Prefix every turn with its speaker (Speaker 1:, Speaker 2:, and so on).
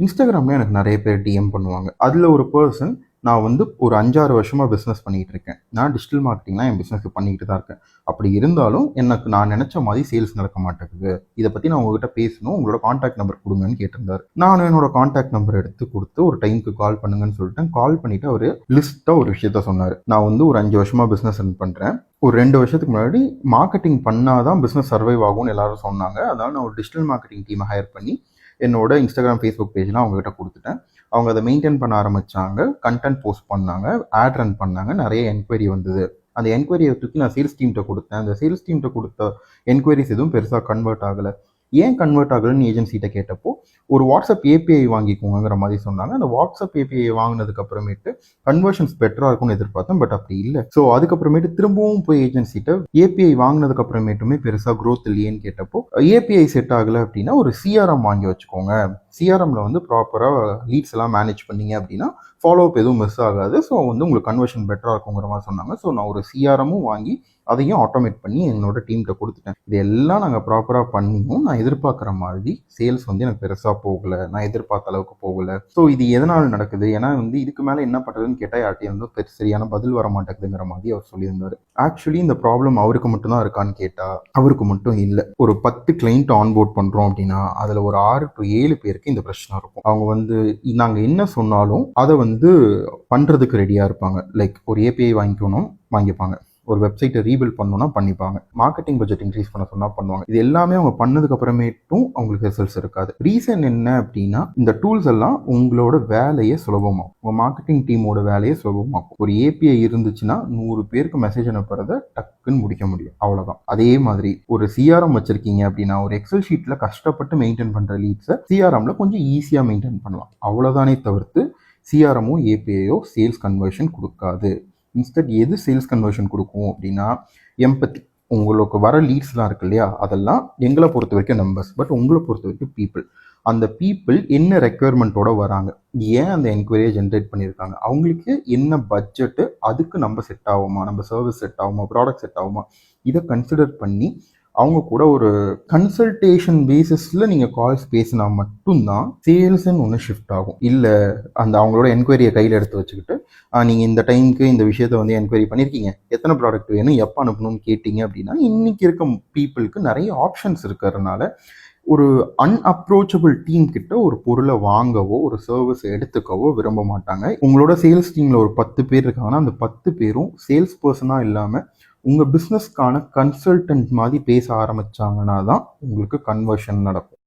Speaker 1: இன்ஸ்டாகிராம்ல எனக்கு நிறைய பேர் டிஎம் பண்ணுவாங்க. அதில ஒரு பெர்சன் நான் வந்து ஒரு 5, 6 வருஷமா பிசினஸ் பண்ணிட்டு இருக்கேன். நான் டிஜிட்டல் மார்க்கெட்டிங்லாம் என் பிசினஸ்க்கு பண்ணிக்கிட்டு தான் இருக்கேன். அப்படி இருந்தாலும் எனக்கு நான் நினைச்ச மாதிரி சேல்ஸ் நடக்க மாட்டேங்குது. இத பத்தி நான் உங்ககிட்ட பேசணும். உங்களோட கான்டாக்ட் நம்பர் குடுங்கன்னு கேட்டிருந்தாரு. நானும் என்னோட கான்டாக்ட் நம்பர் எடுத்து குடுத்து ஒரு டைம்க்கு கால் பண்ணுங்கன்னு சொல்லிட்டேன். கால் பண்ணிட்டு அவரு லிஸ்ட்டா ஒரு விஷயத்த சொன்னாரு. நான் வந்து ஒரு 5 வருஷமா பிசினஸ் ரன் பண்றேன். ஒரு 2 வருஷத்துக்கு முன்னாடி மார்க்கெட்டிங் பண்ணாதான் பிசினஸ் சர்வைவ் ஆகும்னு எல்லாரும் சொன்னாங்க. அதனால நான் ஒரு டிஜிட்டல் மார்க்கெட்டிங் டீமை ஹையர் பண்ணி என்னோட இன்ஸ்டாகிராம், ஃபேஸ்புக் பேஜ்லாம் அவங்ககிட்ட கொடுத்துட்டேன். அவங்க அதை மெயின்டைன் பண்ண ஆரம்பிச்சாங்க. கண்டென்ட் போஸ்ட் பண்ணாங்க. ஆட் ரன் பண்ணாங்க. நிறைய என்கொயரி வந்தது. அந்த என்கொயரியை தூக்கி நான் சேல்ஸ் டீம்கிட்ட கொடுத்தேன். அந்த சேல்ஸ் டீம்கிட்ட கொடுத்த என்கொயரிஸ் எதுவும் பெருசாக கன்வெர்ட் ஆகலை. ஏன் கன்வெர்ட் ஆகலைன்னு ஏஜென்சிகிட்ட கேட்டப்போ ஒரு வாட்ஸ்அப் ஏபிஐ வாங்கிக்கோங்கிற மாதிரி சொன்னாங்க. அந்த வாட்ஸ்அப் ஏபிஐ வாங்கினதுக்கு அப்புறமேட்டு கன்வர்ஷன்ஸ் பெட்டராக இருக்கும்னு எதிர்பார்த்தேன். பட் அப்படி இல்லை. ஸோ அதுக்கப்புறமேட்டு திரும்பவும் போய் ஏஜென்சிட்ட ஏபிஐ வாங்கினதுக்கு அப்புறமேட்டுமே பெருசாக க்ரோத் இல்லையேன்னு கேட்டப்போ ஏபிஐ செட் ஆகலை அப்படின்னா ஒரு சிஆர்எம் வாங்கி வச்சுக்கோங்க. சிஆர்எம்ல வந்து ப்ராப்பராக லீட்ஸ் எல்லாம் மேனேஜ் பண்ணீங்க அப்படின்னா ஃபாலோ அப் எதுவும் மிஸ் ஆகாது. ஸோ வந்து உங்களுக்கு கன்வர்ஷன் பெட்டராக இருக்குங்கிற மாதிரி சொன்னாங்க. ஸோ நான் ஒரு சிஆர்எம்மும் வாங்கி அதையும் ஆட்டோமேட் பண்ணி என்னோட டீம்கிட்ட கொடுத்துட்டேன். இது எல்லாம் நாங்கள் ப்ராப்பராக பண்ணியும் நான் எதிர்பார்க்குற மாதிரி சேல்ஸ் வந்து எனக்கு பெருசாக போகலை. நான் எதிர்பார்த்த அளவுக்கு போகலை. ஸோ இது எதனால் நடக்குது? ஏன்னா வந்து இதுக்கு மேலே என்ன பண்ணுறதுன்னு கேட்டால் யார்ட்டையும் வந்து சரியான பதில் வர மாட்டேங்குதுங்கிற மாதிரி அவர் சொல்லியிருந்தார். ஆக்சுவலி இந்த ப்ராப்ளம் அவருக்கு மட்டும்தான் இருக்கான்னு கேட்டால் அவருக்கு மட்டும் இல்லை. ஒரு 10 கிளைண்ட் ஆன்போர்ட் பண்ணுறோம் அப்படின்னா அதில் ஒரு 6 to 7 பேருக்கு இந்த பிரச்சனை இருக்கும். அவங்க வந்து நாங்கள் என்ன சொன்னாலும் அதை வந்து பண்ணுறதுக்கு ரெடியாக இருப்பாங்க. லைக் ஒரு ஏபிஐ வாங்கிப்பாங்க. ஒரு வெப்சைட்டை ரீபில்ட் பண்ணணும்னா பண்ணிப்பாங்க. மார்க்கெட்டிங் பட்ஜெட் இன்க்ரீஸ் பண்ண சொன்னால் பண்ணுவாங்க. இது எல்லாமே அவங்க பண்ணதுக்கு அப்புறமேட்டும் அவங்களுக்கு ரிசல்ட்ஸ் இருக்காது. ரீசன் என்ன அப்படின்னா இந்த டூல்ஸ் எல்லாம் உங்களோட வேலையை சுலபமாகும். உங்கள் மார்க்கெட்டிங் டீமோட வேலையை சுலபமாகும். ஒரு ஏபிஐ இருந்துச்சுன்னா 100 பேருக்கு மெசேஜ் அனுப்புறத டக்குன்னு முடிக்க முடியும். அவ்வளோதான். அதே மாதிரி ஒரு சிஆர்எம் வச்சிருக்கீங்க அப்படின்னா ஒரு எக்ஸல் ஷீட்டில் கஷ்டப்பட்டு மெயின்டைன் பண்ணுற லீட்ஸை சிஆர்எம்ல கொஞ்சம் ஈஸியாக மெயின்டைன் பண்ணலாம். அவ்வளோதானே தவிர்த்து சிஆர்எம்மோ ஏபிஐயோ சேல்ஸ் கன்வர்ஷன் கொடுக்காது. இன்ஸ்டட் எது சேல்ஸ் கன்வர்ஷன் கொடுக்கும் அப்படின்னா எம்பத்தி. உங்களுக்கு வர லீட்ஸ்லாம் இருக்கு இல்லையா, அதெல்லாம் எங்களை பொறுத்த வரைக்கும் நம்பர்ஸ். பட் உங்களை பொறுத்த வரைக்கும் பீப்புள். அந்த பீப்புள் என்ன ரெக்குயர்மெண்ட்டோட வராங்க, ஏன் அந்த என்கொயரியை ஜென்ரேட் பண்ணியிருக்காங்க, அவங்களுக்கு என்ன பட்ஜெட்டு, அதுக்கு நம்ம செட் ஆகுமா, நம்ம சர்வீஸ் செட் ஆகுமா, ப்ராடக்ட் செட் ஆகுமா, இதை கன்சிடர் பண்ணி அவங்க கூட ஒரு கன்சல்டேஷன் பேசிஸில் நீங்கள் கால்ஸ் பேசினா மட்டும்தான் சேல்ஸ்ன்னு ஒன்று ஷிஃப்ட் ஆகும். இல்லை அந்த அவங்களோட என்கொயரியை கையில் எடுத்து வச்சுக்கிட்டு நீங்கள் இந்த டைமுக்கு இந்த விஷயத்தை வந்து என்கொயரி பண்ணியிருக்கீங்க, எத்தனை ப்ராடக்ட் வேணும், எப்போ அனுப்பணும்னு கேட்டிங்க அப்படின்னா இன்றைக்கி இருக்க பீப்புளுக்கு நிறைய ஆப்ஷன்ஸ் இருக்கிறதுனால ஒரு அன்அப்ரோச்சபிள் டீம் கிட்ட ஒரு பொருளை வாங்கவோ ஒரு சர்வீஸ் எடுத்துக்கவோ விரும்ப மாட்டாங்க. உங்களோட சேல்ஸ் டீமில் ஒரு 10 பேர் இருக்காங்கன்னா அந்த 10 பேரும் சேல்ஸ் பர்சனாக இல்லாமல் உங்கள் பிஸ்னஸ்க்கான கன்சல்டன்ட் மாதிரி பேச ஆரம்பித்தாங்கன்னா தான் உங்களுக்கு கன்வர்ஷன் நடக்கும்.